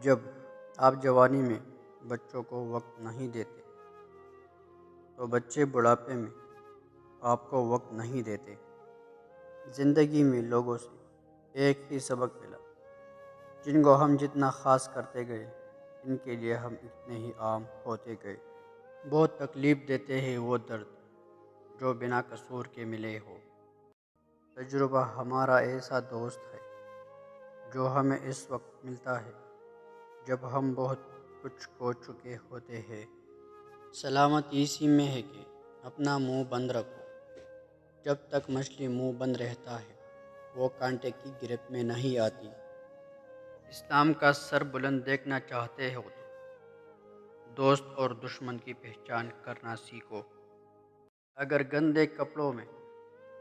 جب آپ جوانی میں بچوں کو وقت نہیں دیتے تو بچے بڑھاپے میں آپ کو وقت نہیں دیتے۔ زندگی میں لوگوں سے ایک ہی سبق ملا، جن کو ہم جتنا خاص کرتے گئے ان کے لیے ہم اتنے ہی عام ہوتے گئے۔ بہت تکلیف دیتے ہیں وہ درد جو بنا قصور کے ملے ہو۔ تجربہ ہمارا ایسا دوست ہے جو ہمیں اس وقت ملتا ہے جب ہم بہت کچھ کھو چکے ہوتے ہیں۔ سلامت اسی میں ہے کہ اپنا منہ بند رکھو۔ جب تک مچھلی منہ بند رہتا ہے وہ کانٹے کی گرفت میں نہیں آتی۔ اسلام کا سر بلند دیکھنا چاہتے ہو تو دوست اور دشمن کی پہچان کرنا سیکھو۔ اگر گندے کپڑوں میں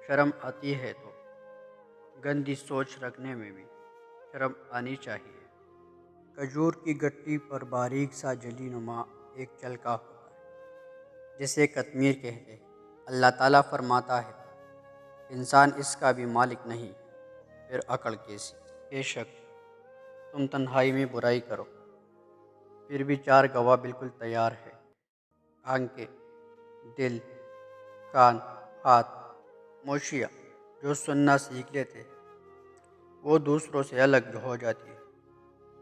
شرم آتی ہے تو گندی سوچ رکھنے میں بھی شرم آنی چاہیے۔ کھجور کی گٹی پر باریک سا جلی نما ایک چلکا ہوتا ہے جسے قطمیر کہتے ہیں۔ اللہ تعالیٰ فرماتا ہے انسان اس کا بھی مالک نہیں، پھر عقل کیسی؟ بے شک تم تنہائی میں برائی کرو پھر بھی چار گواہ بالکل تیار ہے۔ آنکھیں، دل، کان، ہاتھ، موشیاں جو سننا سیکھ لیتے وہ دوسروں سے الگ ہو جاتی ہے،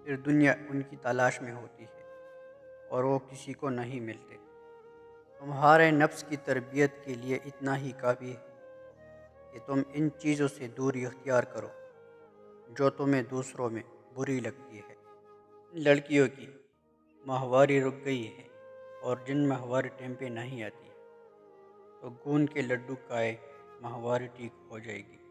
پھر دنیا ان کی تلاش میں ہوتی ہے اور وہ کسی کو نہیں ملتے۔ تمہارے نفس کی تربیت کے لیے اتنا ہی کافی ہے کہ تم ان چیزوں سے دوری اختیار کرو جو تمہیں دوسروں میں بری لگتی ہے۔ لڑکیوں کی ماہواری رک گئی ہے اور جن ماہواری ٹائم پہ نہیں آتی تو گوند کے لڈو کھائے ماہواری ٹھیک ہو جائے گی۔